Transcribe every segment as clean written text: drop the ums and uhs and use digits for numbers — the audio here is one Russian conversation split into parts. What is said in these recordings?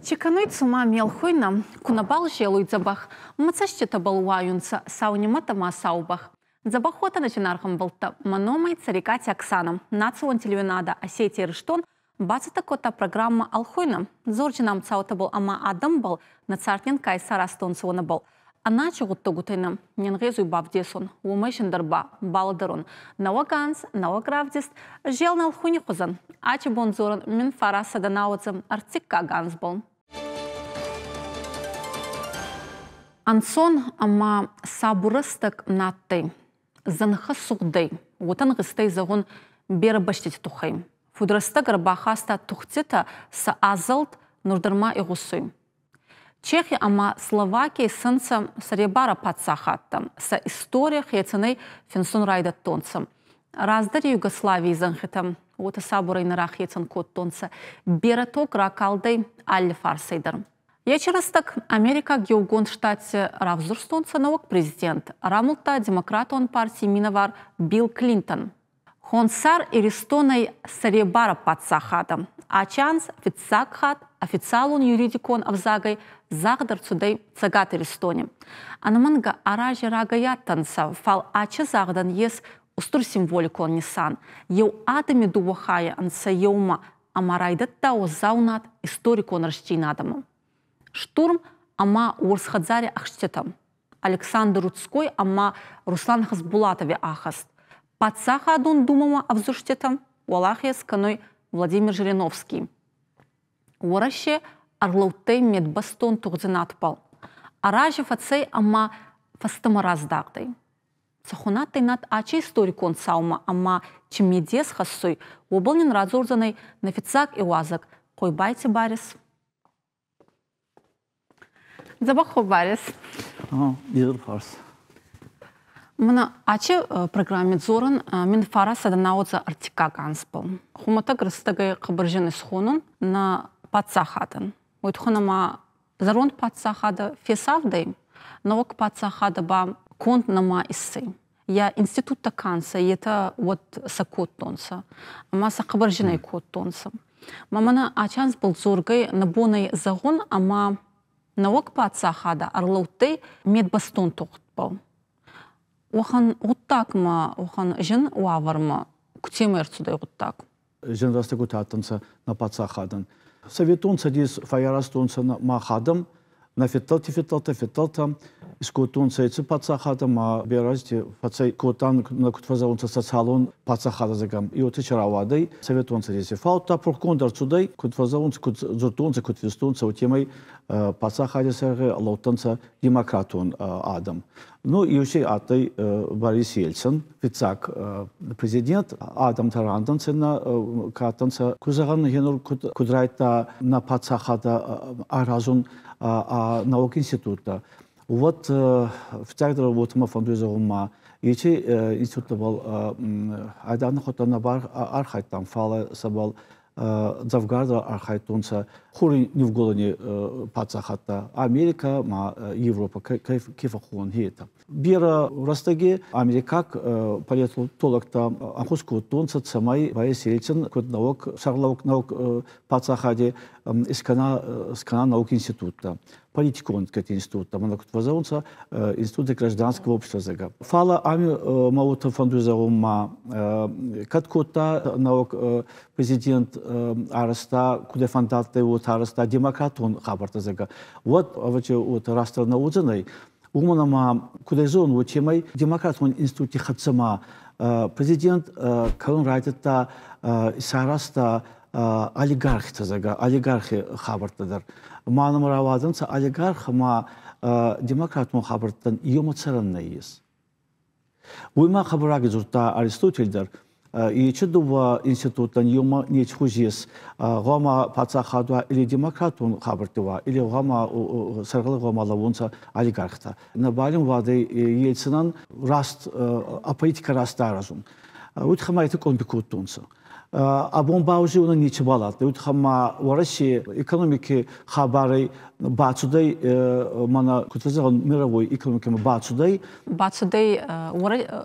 Чекануй цума мелхуйна, кунабал желуй забах, мацаще табалуаюнца, саунематама саубах. Забахота начинархам болта, маномай царикати Оксана, национ телевинада, Осетия Рыштон, бацата кота программа Алхуйна, зорчинам цаутабал ама адам был, нацартнен кайсар астонцуона был. Аначо гуттогутайна, ненгезуй бавдесон, умешен дарба, баладарон, науаганс, науагравдист, жел на Алхуйни хозан, ачи бонзорон, мен фараса данауцам, артикка ганс был. Ансон ама сабурыстык натты, занха сугдый, отан гыстый загон бері баштеті тухай. Фудрыстык рыбахаста тухтета са азылт нурдырма игусуй. Чехия ама Словакия сынца саребара патсахатта, са историях яцыны фенсон райдат тонцам. Раздари Югославии занхитам, ота сабурай нарах яцын кот тонца, бераток ракалдай алли фарсайдар. Ячерастак Америка геогон штате равзурстонца новок президент, рамулта демократон партии миновар Билл Клинтон. Хонсар иристонай саребара патсахатам, ачанс фитсакхат, официалун юридикон авзагай, загдар цудей цагат иристоне. Анаманга аражи рагаяттанса, фал ача загдан ес устур символикон нисан, ев адами дувахая анса еума, амарайдатта озаунат историкон ращинадаму. Штурм ама Урсхадзаре ахштетам. Александр Рудской ама Руслан Хасбулатове ахаст. Пацаха адон думама авзуштетам Уалахия сканой Владимир Жириновский. Ураще арлаутей медбастон тугзинатпал. Аражи фацей ама фастамараздагдай. Цахунаттай над ачи историкон саума ама чимедес хассой облнен радзорзанай нафицак и уазак. Койбайте барис. Забахо барис. Идер фарс. Мына ачы программе зорын мен фарас аданаудза артика ганспыл. Хумата грыстагай қыбыржын исхонун на патсахадын. Уйтхунама зарон патсахада фесавдай, навок патсахада ба конт нама иссы. Я института канса, ета вот сакот тонса. Ама са қыбыржынай кот тонса. Мамана ачанс был зоргай набонай загон, ама навок патсахада арлаутей медбастон тоқтпал. Охан уттакма, охан жын уаварма, кутемер цудай уттак. Жын расты кутаттанса на патсахадан. Советунца дис фаярастунца на махадам, на фетталта, искутунца яйцы патсахадам, ма беразти фацай кутан на кутфазаунца социалун патсахадазагам. И вот ичаравадой советунца дис фаута прокондар цудай кутфазаунца, кутзуртунца, кутвистунца, утемай патсахадисерге лаутанца демократун адам. Ну и вообще атай Борис Ельцин, вицак президент, Адам Тарандансена, катанца, кузаган генур кудрайта на пацахада аразун наук института. Вот в тягдра вот мы фондуем эти институты был айдан хотана бар архайтам фала сабал Завгарда архайтунца хури не в голоне пацахата Америка, ма Европа кефахун хета. Бера растаги Америкак политолог-то ахуску тунца цамай Борис Ельцин код наук шарлаук наук пацахаде скана наук института. Политикон кет института, манакут вазаунца института гражданского общества зага. Фала ами маута фондузаума каткота наук президент араста куде фандатте вот араста демократон хабарта зага. Вот аваче вот раста наудзанай уманама куде зон вот чемай демократон институте хатсама президент калун райтата сараста олигархта зага олигархи хабартадар. Манам раваданца олигарх ма демократ мухабартан йомацаранна ес. Уйма хабараги зурта Аристотельдар и чедува институтан йома нечхужес гама пацахадва или демократун хабартува или гама саргалы гама лавунца олигархта. На балим вады Ельцинан раст аполитика растаразун. Утхамайты конбикутунца. А бомбаужи уна ничего балат. Вот хама вараши экономики хабары бацудай мана кутвазаган мировой экономики бацудай. Бацудай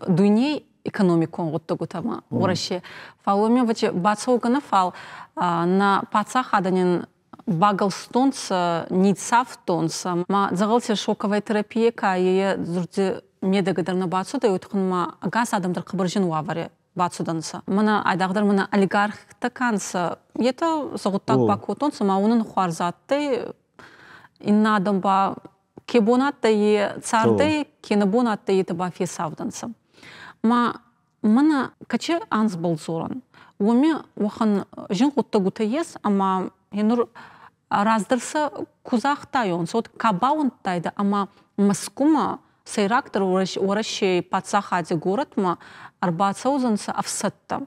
дуйней экономикон вот того тама вараши. Фаломи вачи бацаугана фал на пацахаданин багалстонца, ницафтонца. Ма загался шоковая терапия, кая зурди медагадарна бацуда, и утхунма агас адамдар хабаржин уаваре бацуданца. Мана айдагдар мана олигарх таканца. Ета загуттак бакутонца, ма унын хуарзатты, инна адам ба кебонатта и царды, кенебонатта и таба фесавданца. Ма мана каче анс болзоран. Уми уахан жин гутта гута ес, ама енур раздырса кузахтай он. Сот кабаунтайда, ама маскума сайрактор уращей пацахади городма арбацаузанца афсатта.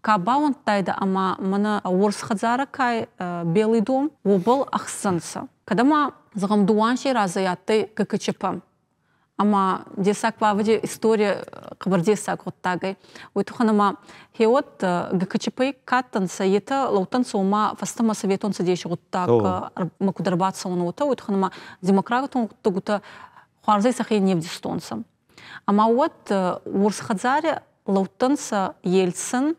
Кабаунтайда, ама мана урсхадзара кай белый дом убал ахсанца. Кадама загамдуанши разаятты ККЧП. Ама десак вавади история кабардесак вот тагай. Уйтуханама хеот ГКЧП каттанса ета лаутанса ума фастама советонса деши вот так макударбатса он ута. Уйтуханама демократон тугута хуарзай сахей невдистонса. Ама вот урсхадзаре лаутанса Ельцин,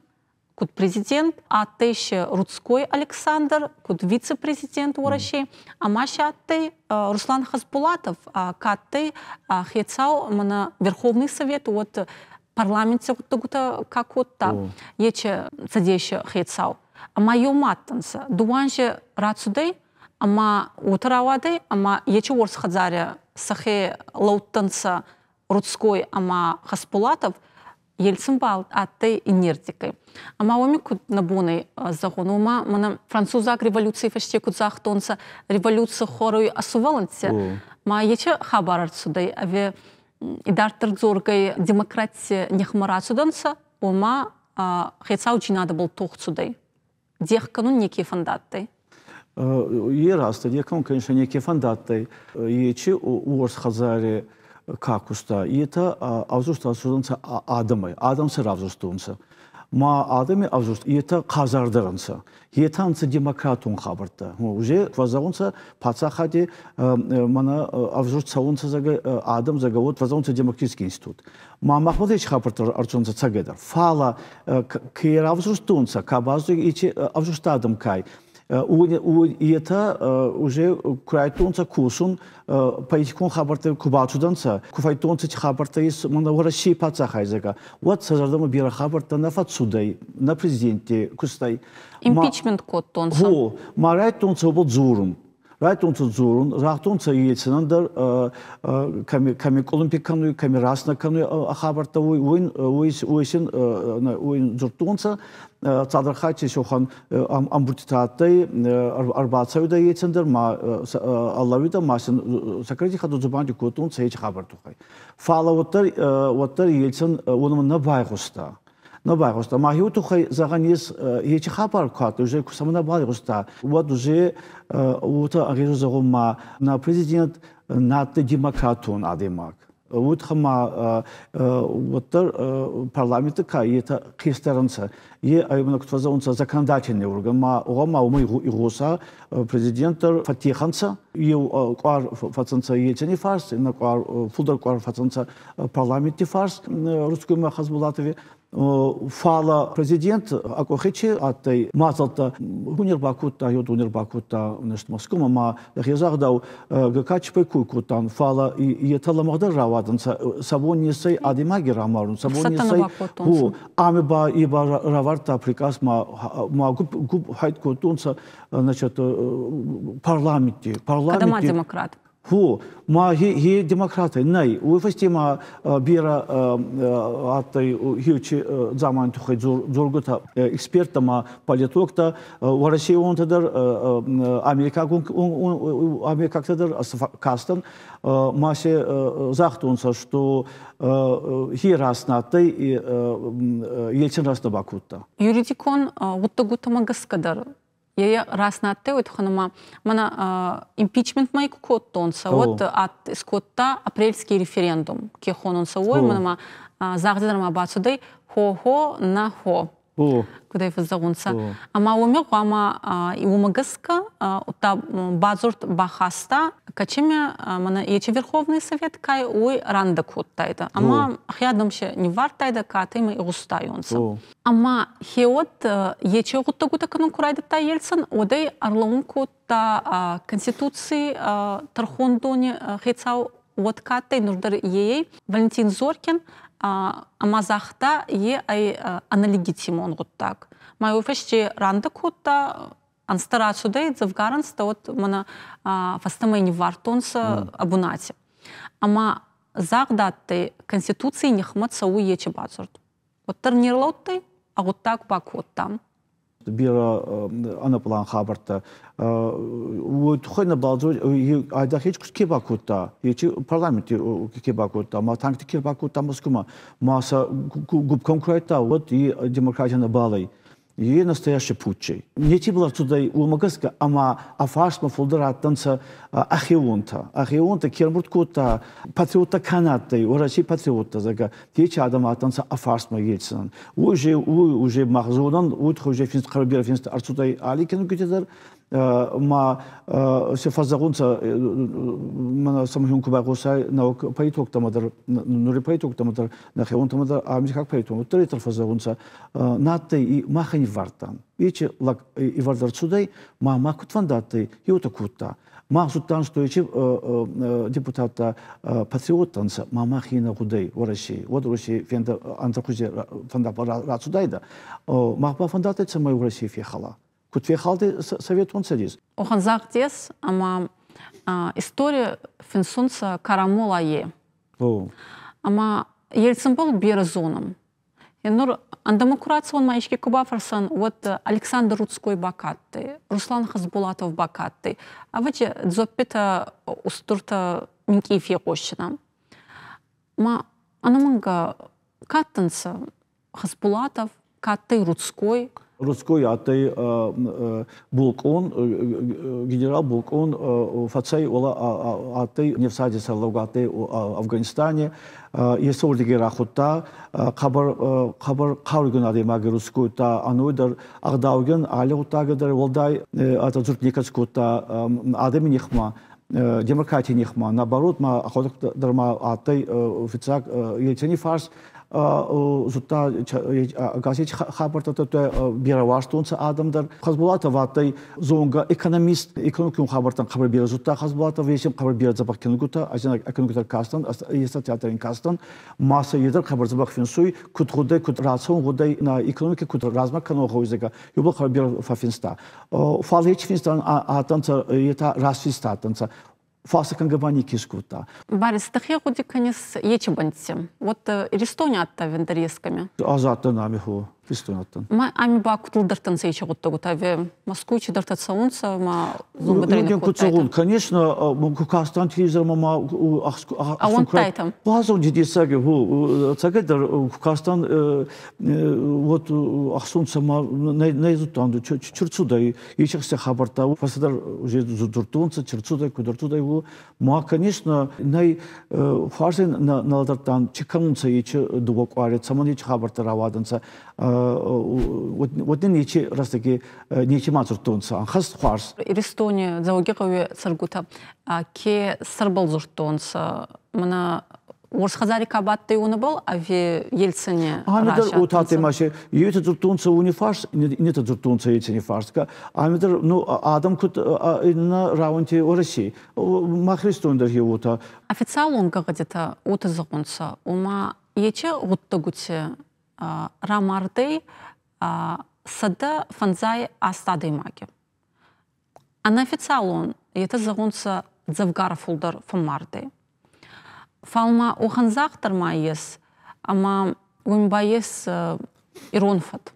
куд президент, а тейше Рудской Александр, куд вице-президент уращей, а маша тей Руслан Хасбулатов, а катей хецау мана Верховный Совет, вот парламенте вот как вот та, ече цадейше хецау. Ама йоматтанса, дуанже рацудей, ама утаравадей, ама ече урсхадзаре сахе лаутанса Рудской, ама Хасбулатов, Ельцин бал, а ты инертикой. Ама оми куд набуной загон, ума мана французак революции фаште куд захтонца революция хорой асуваланце. Ма ече хабар арцудай, аве идартер зоргай демократия нехмарацуданца, ума хецау чинада был тухцудай. Дехкану некие фандатты. Ераста, дехкану, конечно, некие фандатты. Ече уорс хазаре как уста, и это авзуста асуданца адамы, адамсы равзустунца. Ма адами авзуст, и это казардаранца. И это анца демократун хабарта. Уже вазаунца пацахади мана авзуст саунца зага адам зага вот вазаунца демократический институт. Ма махмадыч хабарта арцунца цагедар. Фала кер авзустунца, кабазу и авзуст адам кай. И это уже крайтонца кусун политикон хабарта кубачуданца, куфайтонца хабарта из манавараши пацахайзага. Вот сажадама бира хабарта на фатсудай, на президенте кустай. Импичмент код тонца. Хо, марайтонца обо дзурун. Райтонца дзурун, рахтонца еценандер, ками колумпикану, ками раснакану хабарта уйсин дзуртонца. Цадрахати шохан амбутитатай арбацавида ецендер ма аллавида масин сакрети хаду зубанди котун сеч хабартухай. Фала воттар ецен онум на байгуста. На байгуста. Ма хиутухай заганис ечи хабар кат уже кусамна байгуста. Вот уже ута агезузагума на президент нат демократун адемак. Вот хама вот парламент каита хистеранца и именно кто заунца законодательный орган ма умы игоса президента фатиханца и квар фатанца ечени фарс на квар фулдар квар фатанца парламенте фарс русскому Хасбулатове фала президент акохечи атай мазалта гунербакута йод гунербакута нешт Москва ма хезагдау гкачпе куйкутан фала и еталамагда раваданца сабонисей адимаги рамарун сабонисей ху амеба иба раварта приказ ма губ хайт кутунца значит парламенте Кадама демократ. Ху, ма хи демократы, най, уйфастима бира атай хиучи заман тухай зургута экспертама политологта Россия онтадар Америкактадар кастан масе захтунса, что хи раснатай Ельцин раснабакутта. Юридикон уттагутама гаскадар. Я раз на те вот ханама мана импичмент майку коттонса вот от скотта апрельский референдум кехононса ой манама загдадарма бацудей хо на хо куда фазагунса. Ама умег ама и умагаска ута базурт бахаста качеме мана ече Верховный Совет кай ой ранда куттайда. Ама хядамше не вартайда катыма и густайонса. Ама хеот ече гуттагута канун курайда та Ельцин одай арлаун кутта конституции тархондоне хецау вот каттай нуждар ей Валентин Зоркин амазахта е ай аналегитимон гуттак. Май офешче ранда кутта анстарацудай завгаранста от мана фастамайни вартонса абунати. Ама загдаттай конституции нехмат сау ече базурд. Вот тарнирлауттай, а вот так бакуттам. Бира ана план хабарта вот хойна балзур айда хеч кебакута ечи парламенте кебакута ма танкти кебакута москума маса губ конкретно вот и демократия на балой и настоящий путчей. Не ти была туда у магаска, ама афашма фулдератанца ахионта кермурткута патриота канаттой, у России патриота зага. Теча адаматанца афашма ельцин. Уже махзудан, уже финст харбер финст арцутай аликин гитер. Ма се фазагунца мана самхун кубагоса на политок тамадар нури политок тамадар на хеон тамадар амзи как политок тритер фазагунца натте и махани вартан ичи лак и вардар цудай ма макутвандатты юта кутта махсуттан что ичи депутата патриоттанса махина гудай в России вот Россия фенда антакузе фанда ра цудайда махба фандатыца май в России фехала. Кутвехалды совет он садис. Оханзахтес, ама история финсунца карамола е. Ама Ельцин был березоном. Нур андемократия он маишки кубафарсан вот Александр Рудской бакатты, Руслан Хасбулатов бакатты. А вот же дзоппета устурта минкифе кощина. Ма анаманга каттанца Хасбулатов, катты Рудской. Рудской атай Булкон, генерал Булкон, фацай ола атай не всади салавгатай в Афганистане, есть ордиги рахута, хабар каурген адемаги Рудской та ануйдар агдауген алеутагдар волдай ата зуртникацкута адеми нехма. Демократия нехма, наоборот, ма охоток дарма атай офицак ельцини фарс зута газет хабарта то бираваштунца адамдар Хасбулатов атай зонга экономист экономикум хабартан хабар бира зута Хасбулатов весим хабар бира забак кингута азина экономикатар кастан еста театрин кастан масса едер хабар забак финсуй кутгудай кутрацион гудай на экономика кутр размак кано хойзега юбл хабар бира фафинста фалеч финстан атанца ета расфистатанца фасакан габани кискута. Барис тахе худи канис ечебанцем. Вот Эстония атта вендаресками. Азатта намиху. Ма ами ба кутулдартан се ече готтагу таве Москву чедартат саунца ма зумбадрин кутсагун. Конечно, кукастан тизер мама ахсункрайтам. Базон дидисаги ху цагадар кукастан вот ахсунца ма нейзутанду чурцудай ечексе хабарта фасадар уже зудуртунца чурцудай кудуртудай ху ма конечно най фарсен налдартан чиканунца ече дубокварет саман ече хабарта раваданца вот не ниче растаки ниче мазуртунца хас фарс Эстония заугегове саргута ке сарбал зуртунца мана Орсхазари кабатты уны был, а в Ельцине Амидер утаты маши, юйте зуртунца уни фарс, не то зуртунца Ельцине фарска, амидер ну адам кут на раунте о России, махристундер юта. Официал он где-то утазакунца, ума ече уттагуте рамардей сада фанзай астадой маги. А на официал он это загунца завгарафулдар фамардей. Фалма уханзахтар маес, ама умбаес иронфат.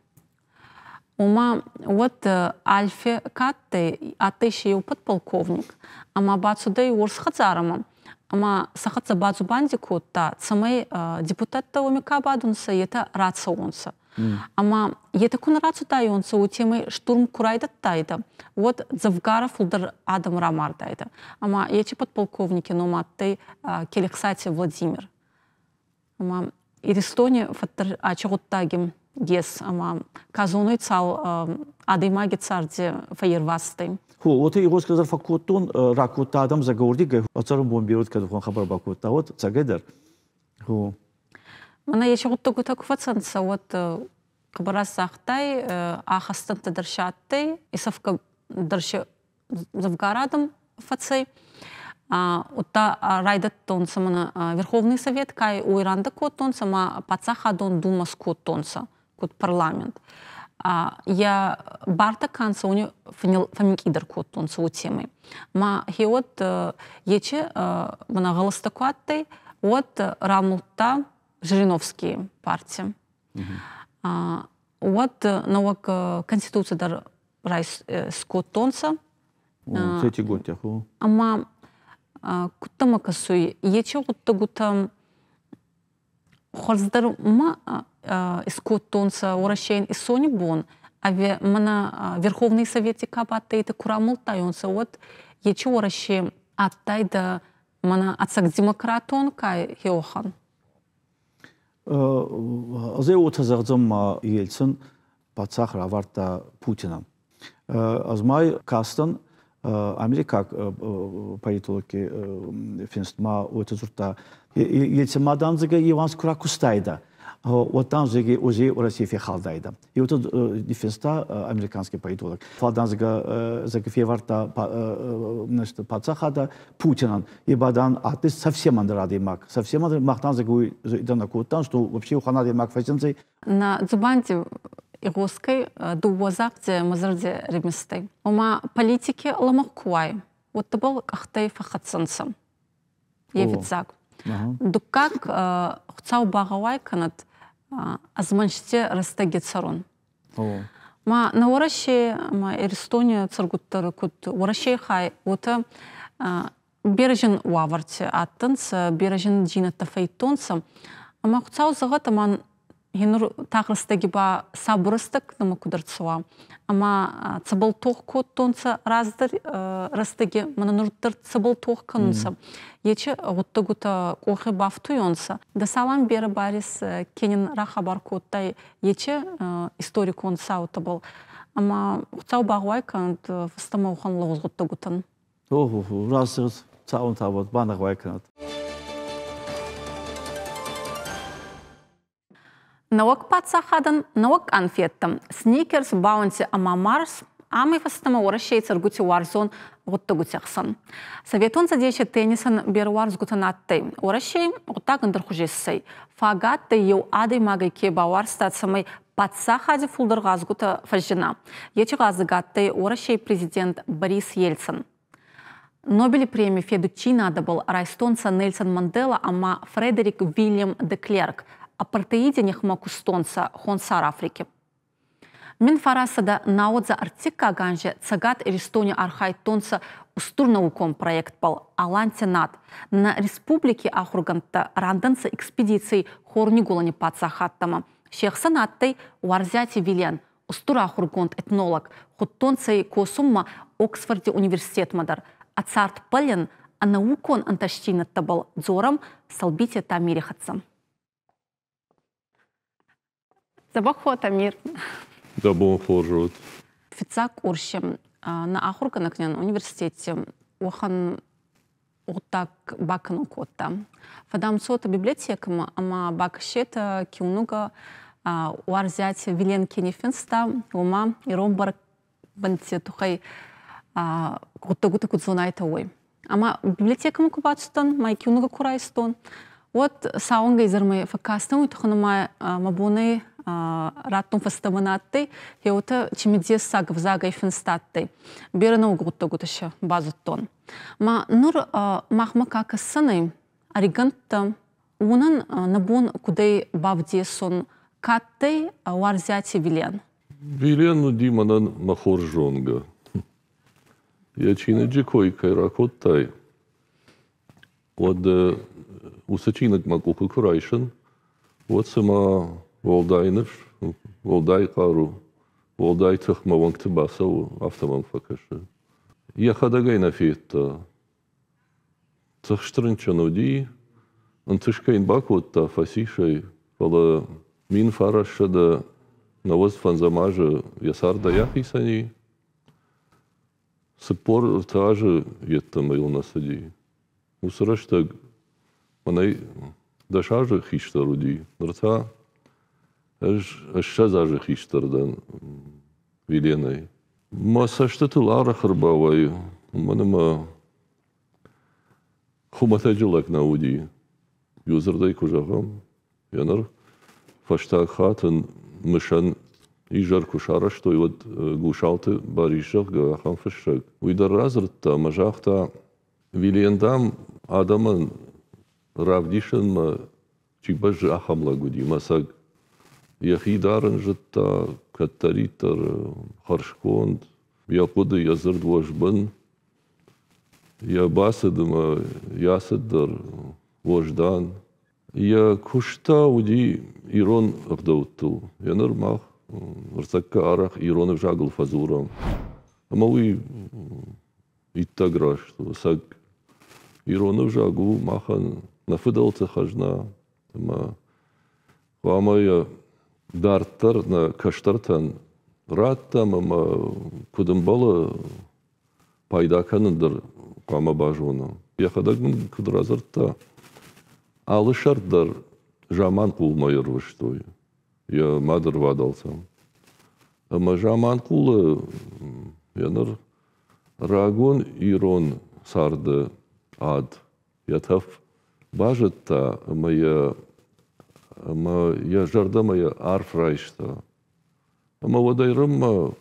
Ума вот альфе катте атеши подполковник, ама бацудей урсхацарама, ама сахатса бацу бандику та самой депутатта умика бадунса это рацаунса. Ама етакун рацу тайонса у темы штурм курайда тайда. Вот Завгаров удар Адам Рамар тайда. Ама эти подполковники номатты Келексати Владимир. Ама Эстония фаттар чаготтагим дес, ама казоной цал адыма гецарди фаервасты. Ху, вот и его сказал факутун ракута адам заговорди гэ. Ацару бомбирует кадухан хабар бакута вот цагедер. Ху. Мана ече гутта гута куфацанца вот кабарас сахтай ахастан тадыршатты исавка дыршы завгарадам фацей. Утта райдат тонса мана Верховный Совет кай у Иранда кот тонса ма пацаха дон думас кот тонса кот парламент. Я барта канца у него фамик идер кот тонса у темы. Ма хиот ече мана галастакуаттай от Рамулта Жириновские партии. Вот навок конституция дар райс скот тонса. Эти годы, ху. Ама куттама касуй ече гутта хорздар ма скот тонса урашейн и сони бон, аве мана Верховный Совет кабатты это Курамулта йонса вот ече урашей аттайда мана ацак демократон кай хеохан. Азе утазагдам Ельцин пацах раварта Путина. Азмай кастан Америка политологи финстма утазурта Ельцин маданзага Иванс Куракустайда. Вот там же уже у России фехалдайда. И вот дефенста американский политолог. Фалданзага загафеварта значит пацахада Путина. И бадан атыс совсем андрады мак. Совсем андрады мактан загуй идана кутан, что вообще у ханады мак фазенцей. На зубанте игоской дувазакте мазарде реместой. Ома политики ламакуай. Вот это был ахтай фахатсанцам. Евицак. Дукак хцау багавай канат азманште растаги царон. Ма на ураши ма Эстония царгуттар кут ураши хай ота бережен уаварте аттанс бережен джината фейтонсам. Ама хцау загата ман Генур тахрастаги ба сабурастак на макударцуа. Ама цабалтох кот тонца раздар растаги манануртар цабалтох канунса. Ече гуттагута кохе бафту йонса. Да салам бера барис кенин рахабар коттай ече историк он саута был. Ама цау багвай кант фастама ухан лоз гуттагутан. Оху, раз цаун табот банагвай кант. Наук пацахадан, наук анфеттам. Сникерс, баунти, ама Марс, ами фастама урашей царгути варзон гуттагутяхсан. Советон задече теннисан беруарз гутанаттай. Урашей гуттаган дархужессай. Фагатта ев адой магай кебауар статсамай пацахади фулдыргаз гута фажжина. Ече газыгаттай урашей президент Борис Ельцин. Нобель премии Федучина был райстонца Нельсон Мандела, ама Фредерик Вильям де Клерк. Апартеиде нехмакустонца Хонсар Африки. Мен фарасада наодза артика ганже цагат Эстония архайтонца устурнауком проект пал Алантинат на республике Ахурганта ранданца экспедиции хорнигулани пацахаттама. Шехсанаттай уарзяти вилен устура Ахургонт этнолог хуттонцей косумма Оксфорде университет мадар. Ацарт пален а наукон анташтинатта был дзорам салбите тамирихатцам. Забахот Амир. Да, бом форжут. Фицак уршем на Ахурганакнен университете охан утак бакану кота. Фадам сота библиотекам ама бакшета киунуга уарзять вилен кенефенста ума и ромбар банте тухай гуттагута кудзонайта ой. Ама библиотекам кубатстон май киунуга курайстон. Вот саунга изермай факастан утханама мабуны раттун фастаманатты, хеута чимидзес сагав загай фенстатты. Берена угуттагуташа базуттон. Ма нур махмака кассаны ориганта унан набун кудей бавдесон катты уарзяти вилен. Вилен ну диманан махоржонга. Я чина джекой кайракоттай. Вот усачинок макуку курайшен. Вот сама Волдайныш, Волдай Кару, Волдай Тахмаванг Тибасау, Автоманг Факаша. Я хадагай на фетта. Тахштрынчануди, антышкайн бакутта фасишай, вала мин фарашада نوز فانزماج يسار دا يحي سني سپور تاج يتميل نسدي وسرشتك مني دشاج خيشتر ودي نرتا الشزاج خيشتر دان ويليني ما سشتت الار خرباوي من ما خمتاجلك نودي يوزر داي كوجاهم ينر فاشتاق خاتن مشان يجر كشارش تو يود گوشالت باريشق غاخم فشق ويدر رازرتا مجاختا ويليندام آدمان رافديشن ما چيبج اخملا گودي مساق يخيدارن جتا كتريتر خرشكوند يقود يزرد وجبن يا باسد ما ياسدر وجدان يا كشتا ودي إيرون أخدوتو ينر ماخ ارتكا أرخ إيرون بجاقل فزورم أما وي يتقراش ساق إيرون بجاقو ماخن نفدلت خجنا ما وما يا دارتر نا كشترتن راتا ما كدن بالا пайда канындыр кама бажуна. Я хадагын кудразырта алышардар жаман кулмайыр выштой. Я мадыр вадалсам. Ама жаман кулы яныр рагон ирон сарды ад. Ятав бажытта ама я жарда моя арфрайшта. Ама вадайрымма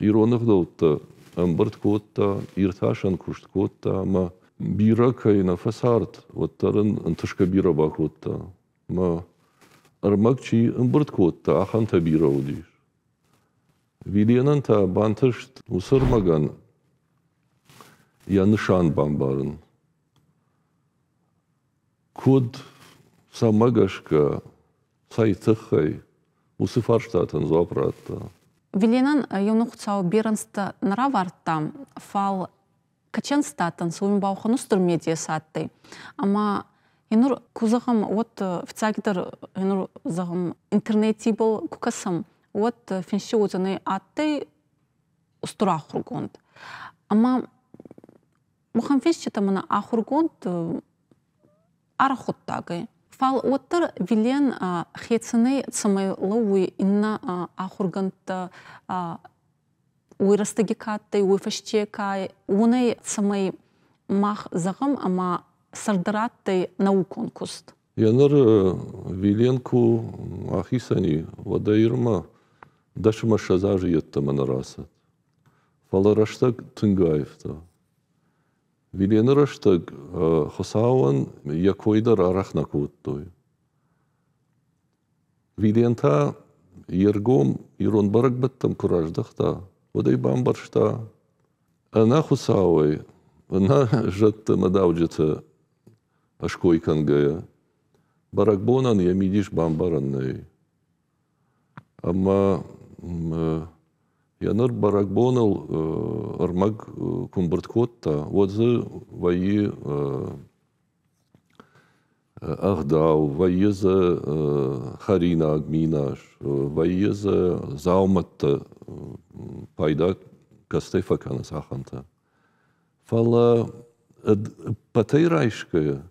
إيرونغ دوتا أمبرت كوتا إرتاشن كشت كوتا ما بيرا كاينا فسارت وترن انتشك بيرا باكوتا ما أرمكشي أمبرت كوتا أخان تبيرا وديش فيليان أنت بانتشت وصر مغان يا نشان بامبارن كود سامغاشكا سايتخي وصفارشتاتن زوابراتا Виленан юнухцау беренста нараварта фал каченстатан суим бауханустр медиа сатты. Ама инур кузахам вот вцагидер инур захам интернете был кукасам вот финши узаны атты устурахургунд. Ама мухам финши тамана ахургунд арахуттагы. Фал оттер вилен хецены цамай лауи инна ахурганта уйрастаги катты, уйфаштекай, унай цамай мах загам, ама сардаратты наукон куст. Янар виленку ахисани вадаирма дашма шазажи яттамана расат. Фала раштаг тынгаевта. Вилены раштаг хосауан якойдар арахнакуттой. Вилента ергом ирон барак баттам кураждахта. Водай бамбаршта. Она хосауай. Она жатта мадауджата ашкой кангая. Баракбонан ямидиш бамбаранной. Ама яныр баракбонал армаг кумбырткотта. Водзы вайы ахдау, вайы за харина агминаш, вайы за зауматта пайда кастефа канас аханта. Фала патайрайшкая.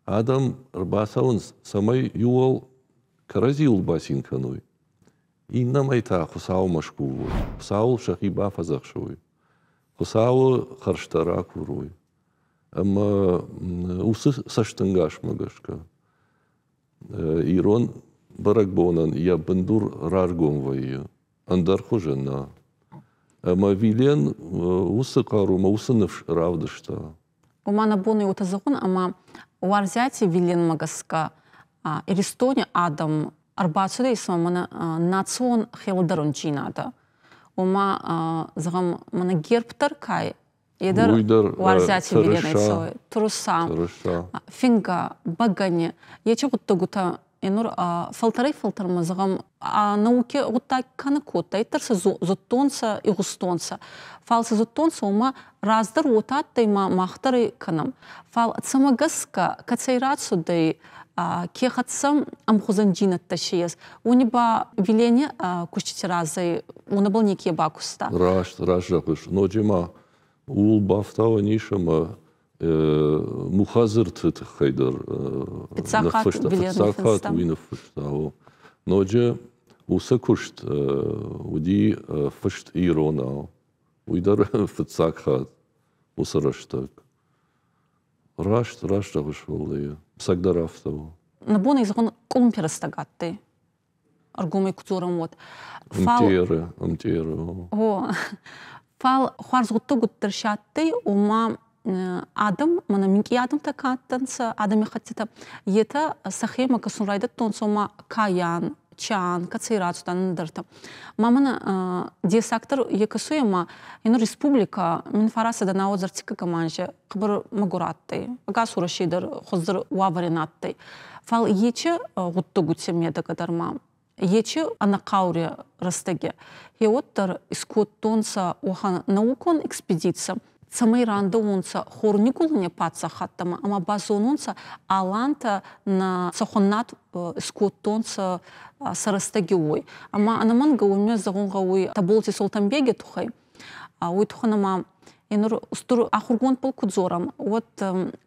Адам рбасаун самай юал каразил басинканой. Инна майта хусау машкувой. Хусау шахиба фазахшуй. Хусау харштара куруй. Ама усы саштангаш магашка. Ирон баракбонан я бандур раргон вайя. Андар хужена. Ама вилен усы карума усы навш равдышта. Умана боны утазагун, ама уарзяти вилен магаска Иристоне Адам арбацуда исма мана национ хелдарун чинада. Ума загам мана герптар кай едер уарзяти вилен исой туруса финга багане яче гуттагута енур фалтарай фалтарма загам науке гутта каны кота итерса зоттонса и густонса. Фалса зоттонса ума раздар утат тайма махтары канам. Фал цамагаска кацайрацу дай кехатсам амхузанджинат ташиес. Униба вилене кушчите разы, уна был некие бакуста. Раш жакыш. Но джема ул бафтава нишама мухазыр тыт хайдар. Пиццахат уинов фыштау. Но дже уса кушт уди фышт иронау. Уйдар фыцакхат усараштак. Раш жакыш волдыя. Сагдарафтау. Набона изгон кулмперастагатты. Аргумай кутурам вот. Амтиеры. О, фал хуарзгутты гуттершатты ума адам, мана минки адам такаттанса, адам яхатита, ета сахема касунрайда тонсома каян, чан, кацейрацудан дырта. Мамана десактор якасуема, ину республика, минфараса да наозартика каманже, кабар магуратты, агасура шидер, хоздыр уаваринатты. Фал ече гутты гутсемеда кадарма. Ече анакаури растеге. Еоттар искуттонса ухан наукон экспедиция. Самай ранда унца хорникулне паца хаттама, ама базонунца аланта на сахоннат искуттонса сарастеге ой. Ама анаман гауме загонга ой таболти Солтанбеге тухай. Ой туханама инур устур ахургон полкудзорам. Вот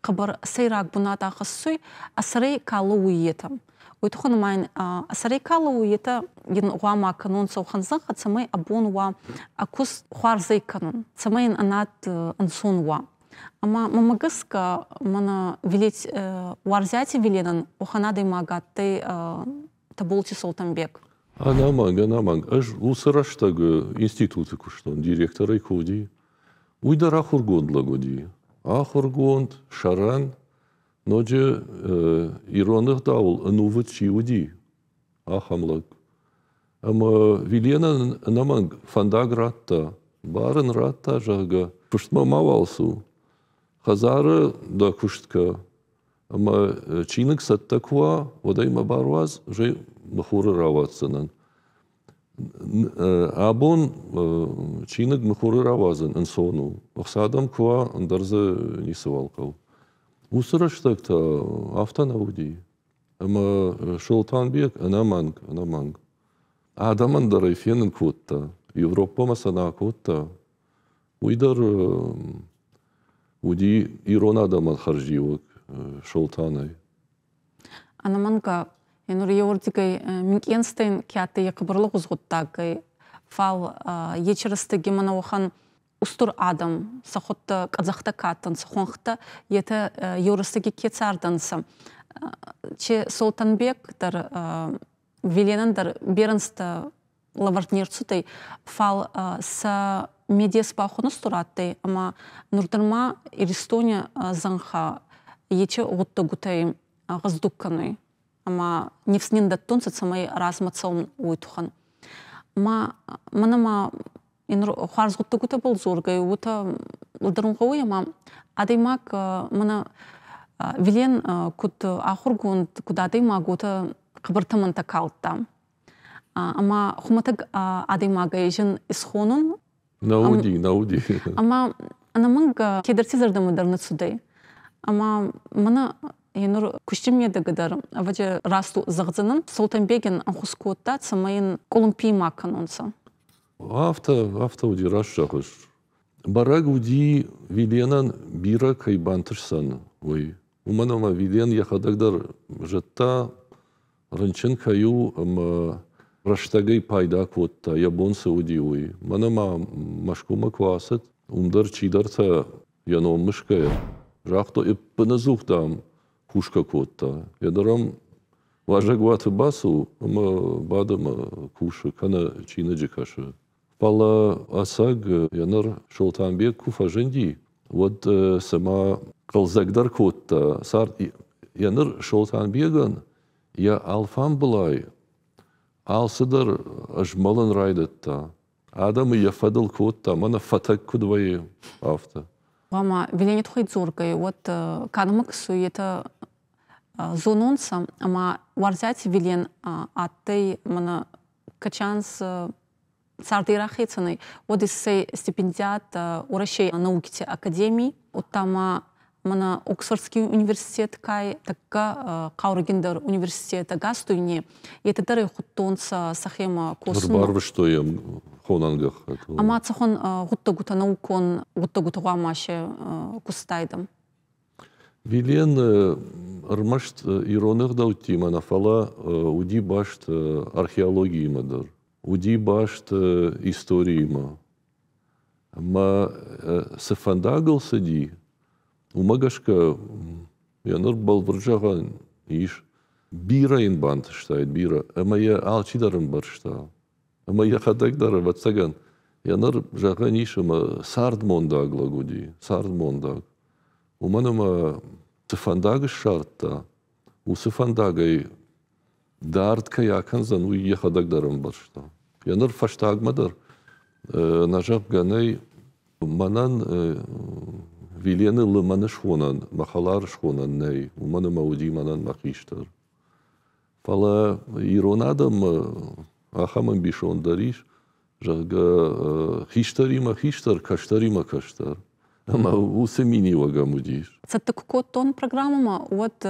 кабар сейрак буната ахассуй асарей калу уйетам. Уйтухан майн асарейкала уйета ген уама канон сауханзан хат самай абон уа акус хуарзай канон. Самай анат ансон уа. Ама мамагаска мана вилеть уарзяти виленан уханадай магаттай таболти Солтанбек. Анаманг. Аж усараштаг институты куштон, директора и коди. Уйдар ахургонд лагоди. Ахургонд, шаран, ноджи иронах даул ануват чиуди. Ахамлаг. Ама вилена наманг фандаг ратта, барын ратта жага. Пуштма мавалсу. Хазара да куштка. Ама чиник саттаква, водайма барваз, же махура раватсанан. Абон чиник махура равазан ансону. Ахсадам ква андарза нисавалкав. Усараштакта автонавуди. Ама Солтанбек анаманг. Адаман дарай фенен квотта. Европа масана квотта. Уйдар уди ирона адаман харживак Солтанай. Анаманга Енур еордигай Минкенстейн кяты якабырлы гузгуттагай фал ечерістігі мана охан устур адам сахотта казахта каттан сахонхта ета еорістігі кецарданса. Че Солтанбек дар виленан дар беренста лавартнерцутай фал са медиас пахуну стураттай, ама нурдарма иристоня занха ече гутта гутай газдукканой. Ама невснин даттун самай размацаун уйтухан. Манама хуарз гутта гута был зоргай, ута ладарунғауи, ама адаймак мана вилен куд ахургунд куд адаймак ута қабыртаманта калтта. Ама хуматаг адаймага ежен исхонун. Науди. Ама анаманга кедертизардамы дарнацудай. Ама мана Енур кущемеда гадар, ваджа расту загзанын, Солтанбеген анхускуотта самайын колумпий маканонса. Авто уди расшахыш. Бараг уди виленан бира кайбантырсан. Ой, уманама вилен яхадагдар жатта ранчен каю раштагай пайда квотта, ябонса уди ой. Манама машкума квасат, умдар чидарта яном мышкая. Жахто иппаназухтам. Кушка котта. Я дарам важагваты басу, ама бадама куша, кана чинаджи каша. Пала асаг янар Солтанбек куфа женди. Вот сама калзагдар котта. Сар янар Солтанбеган я алфам былай. Алсыдар ажмалан райдатта. Адамы яфадал котта, мана фатак кудвай авто. Вама виленет хуйт зоргай, вот канамак суета зононса, ама варзять вилен аттай мана качанс цардирахицаной, вот из сей стипендиат уращей науките академии, оттама мана Оксфордский университет кай такка Каургендер университета гастуйни етедер хуттонца сахема косну. Барбы что я хонангах. Ама цахон гуттагута наукон гуттагута гуамаше кустайдам. Вилен армашт иронер даутима нафала уди башт археологии мадыр. Уди башт истории ма. Ма сефандагл сади. Умагашка яныр балбыржаган иш бира инбант штайт бира. Ама я алчидарым баршта. Ама я хадагдары ватсаган. Яныр жаган иш ама сардмондагла гуди. Сардмондаг. Уманама сефандага шартта. У сефандагай дарт каяканзан у я хадагдарым баршта. Яныр фаштагмадар. Нажаб ганай манан вилены лыманы шхонан, махалар шхонан ней, уманы мауди манан махиштар. Фала иронадам ахаман бишон дариш, жага хиштарима хиштар, каштарима каштар. Ама усемини вагамудиш. Це так коттон программа, от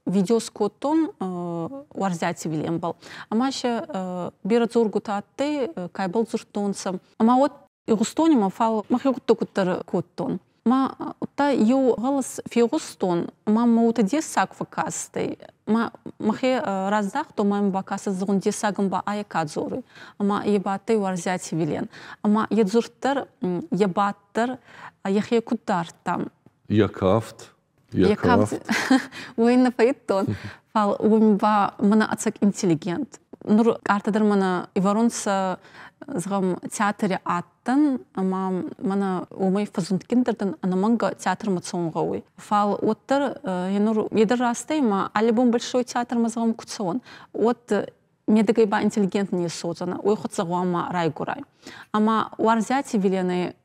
видеоскоттон варзяти вилембал. Ама ще бира зургутатты, кайбал зуртонса. Ама от игустонима фал махигутто куттар коттон. Ма утта ю галас фигустон, ма ута десак факасты. Ма махе раздах то маем бакасы згун десагым ба аякадзоры. Ама ебатты варзяти вилен. Ама едзуртар ебаттар яхе куттар там. Якафт. Уйна фаиттон. Фал уймба мана ацак интеллигент. Нур артадар мана иваронса згам театре аттан, ама мана умай фазунткиндерден анаманга театр мацонгауи. Фал оттар нур едер растай, ма альбом большой театр мазгам куцон. От медагайба интеллигент не созана. Ой хот загуама райгурай. Ама варзяти вилены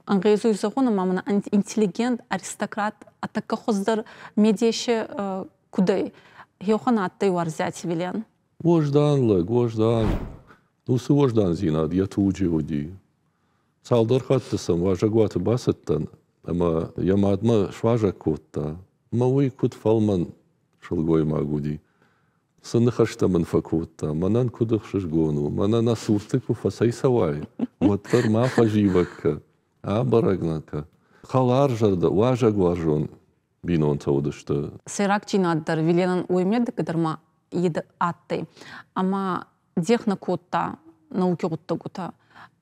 ангайзуй загона мамана интеллигент, аристократ, а такка хоздар медиеше кудай. Хеохана аттай варзяти вилен. Вождан. Усы вождан зинад, я туджи води. Салдар хаттысам, важагуаты басыттан, ама ямадма шважа котта. Мауи кут фалман шылгой магуди. Сыны хаштамын факутта, манан кудых шишгону, манан асуртыку фасай савай. Ваттар мафа живакка, а барагнака. Халар жарда, важагуажон бинон таудышты. Сайрак чинаддар, виленан уймедді кадарма еді атты. Ама дехна котта науки гуттагута.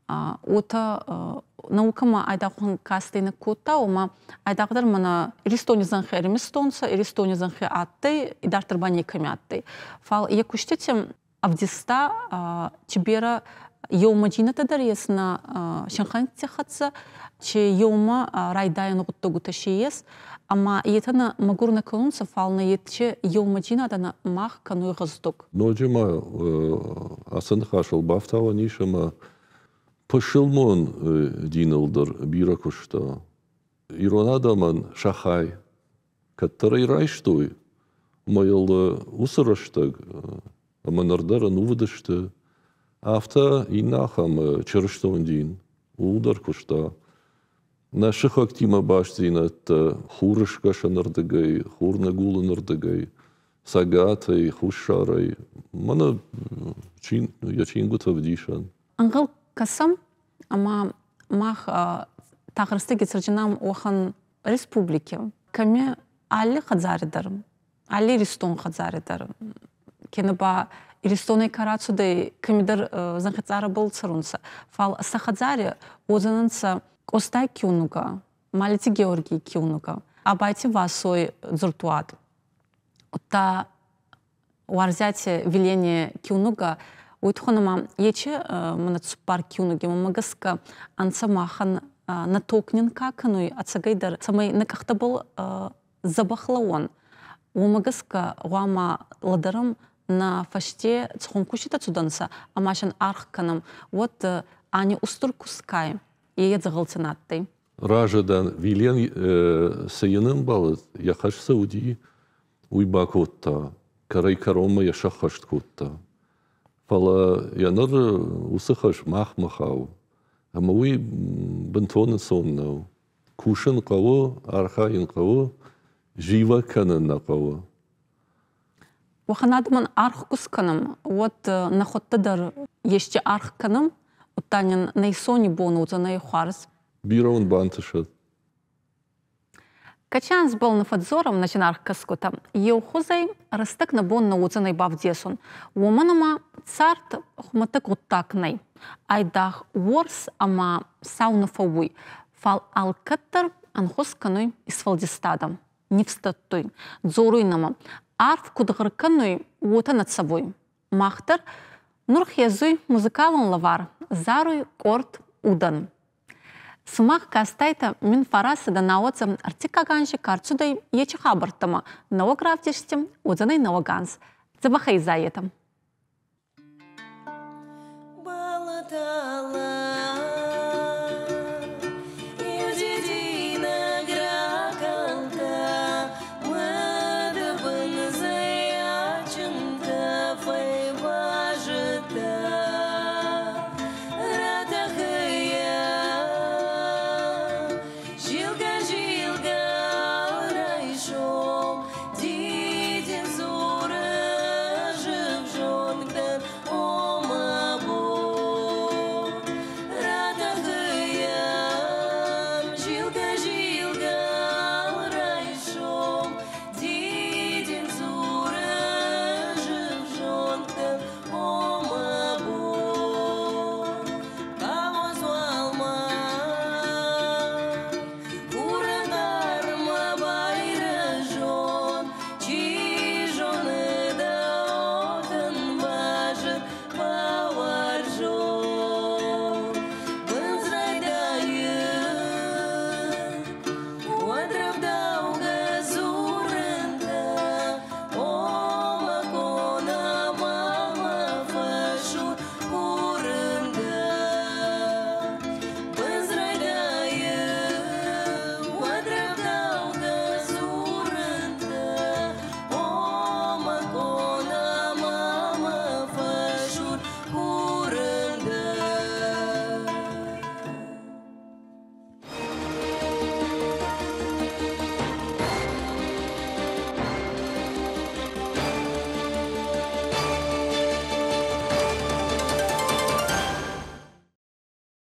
Ота наукама айдақын кастайны котта, ома айдақыдар мана Иристони занхи эремистонса, Иристони занхи атты, идартырбани ками атты. Фал екуштетем авдиста чебера еума джинатадар есна шанханте хатса, че еума райдайын гуттагута шиес, ама етана магурна колонса фална етче еума джинатана мах кануй газдук. Ноджима асын хашыл бафтава нишама пышылмон динылдыр бира кушта. Иронадаман шахай, каттарай райштой, майыл усырыштаг, аманардара нувыдышты, авта инахам чырыштон дин, удар кушта. Наших актима баштинат хурышка шанардагай, хурна гуланардагай, сагатай, хушарай. Мана я чингутав дишан. Ангал касам, ама мах тағырысты кетсіржінам оған республики. Каме али хадзаридарым, али ристон хадзаридарым. Кені ба Иристоны карацудай камидар занхацара был царунса. Фал сахадзари озананса остай кюнуга, малити Георгий кюнуга, абайти васой дзуртуат. Та варзяти веление кюнуга уйтхонама ече манацупар кюнуги мамагаска ансамахан натокнин какануй ацагайдар самай накахта был забахлаон. Умагаска вама ладарам на фаште цхонкушита цуданса, амашан архканам, вот ани устуркускай, и едзагалцинатты. Ражадан вилен сайының балыт, яхаш сауди уйба котта, карай карома яшахашт котта. Фала яныр усыхаш мах-махау, ама уй бентонын соннау. кушын қауы, архайын қауы, жива кәнін қауы. Ваханадымын арх кусканым, вот находтыдар еще арх каным, утанин найсони бону за харс. Бирон бантышат. Качанс был на фадзором начинар каскута. Еухузай растак на бон на уцанай бавдесун. Уоманама царт хуматак уттакнай. Айдах ворс ама сауна фауй. Фал алкаттар анхусканой из фалдистадом. Не встатуй. Дзоруйнама. Арф кудгарканой ута над собой. Махтар нурхезуй музыкалон лавар. Заруй корт удан. Сумах кастайта мин фарасы да наоцам артикаганши карцудай ечи хабартама наографтиштим удзанай наоганс. Забахай заетам.